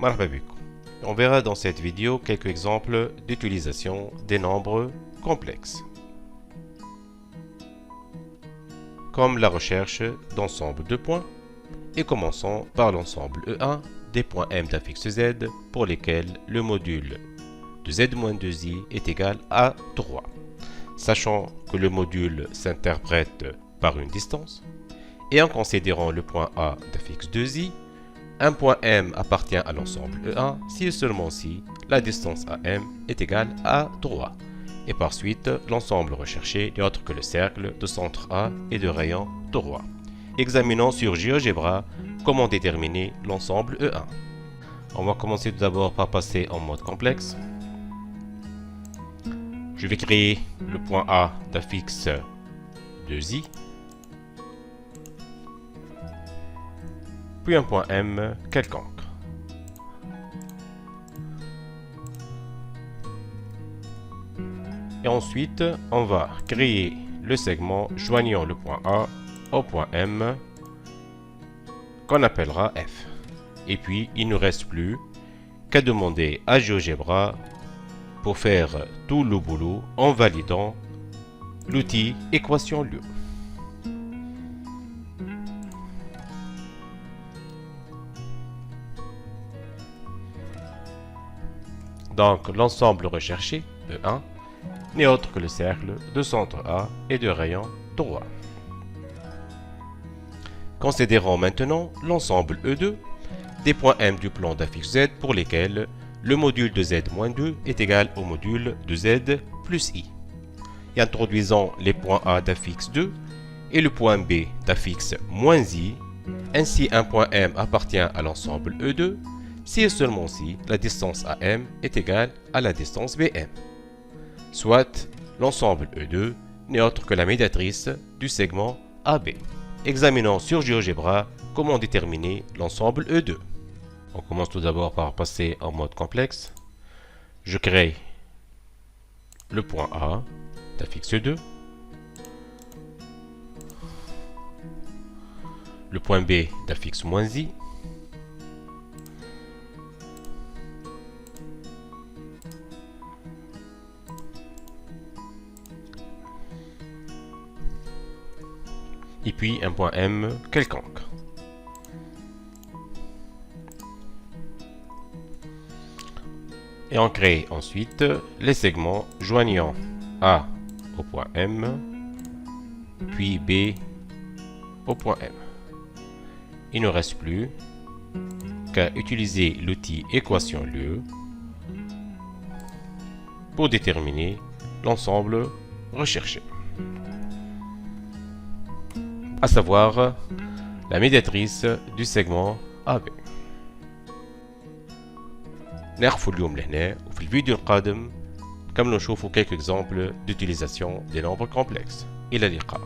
مرحبا بكم. On verra dans cette vidéo quelques exemples d'utilisation des nombres complexes, comme la recherche d'ensemble de points, et commençons par l'ensemble E1 des points M d'un fixe Z pour lesquels le module de Z-2i est égal à 3, sachant que le module s'interprète par une distance, et en considérant le point A d'un fixe 2i, un point M appartient à l'ensemble E1 si et seulement si la distance AM est égale à 3. Et par suite, l'ensemble recherché n'est autre que le cercle de centre A et de rayon 3. Examinons sur GeoGebra comment déterminer l'ensemble E1. On va commencer tout d'abord par passer en mode complexe. Je vais créer le point A d'un fixe 2i, puis un point M quelconque. Et ensuite, on va créer le segment joignant le point A au point M qu'on appellera F. Et puis, il ne reste plus qu'à demander à GeoGebra pour faire tout le boulot en validant l'outil équation lieu. Donc, l'ensemble recherché, E1, n'est autre que le cercle de centre A et de rayon 3. Considérons maintenant l'ensemble E2 des points M du plan d'un fixe Z pour lesquels le module de Z-2 est égal au module de Z plus I. Et introduisons les points A d'un fixe 2 et le point B d'un fixe moins I. Ainsi, un point M appartient à l'ensemble E2 si et seulement si la distance AM est égale à la distance BM. Soit l'ensemble E2 n'est autre que la médiatrice du segment AB. Examinons sur GeoGebra comment déterminer l'ensemble E2. On commence tout d'abord par passer en mode complexe. Je crée le point A d'un fixe 2, le point B d'un fixe moins I, et puis un point M quelconque. Et on crée ensuite les segments joignant A au point M, puis B au point M. Il ne reste plus qu'à utiliser l'outil équation lieu pour déterminer l'ensemble recherché, à savoir la médiatrice du segment AB. نقف اليوم لهنا وفي الفيديو القادم نكملوا نشوفوا quelques exemples d'utilisation des nombres complexes. إلى اللقاء.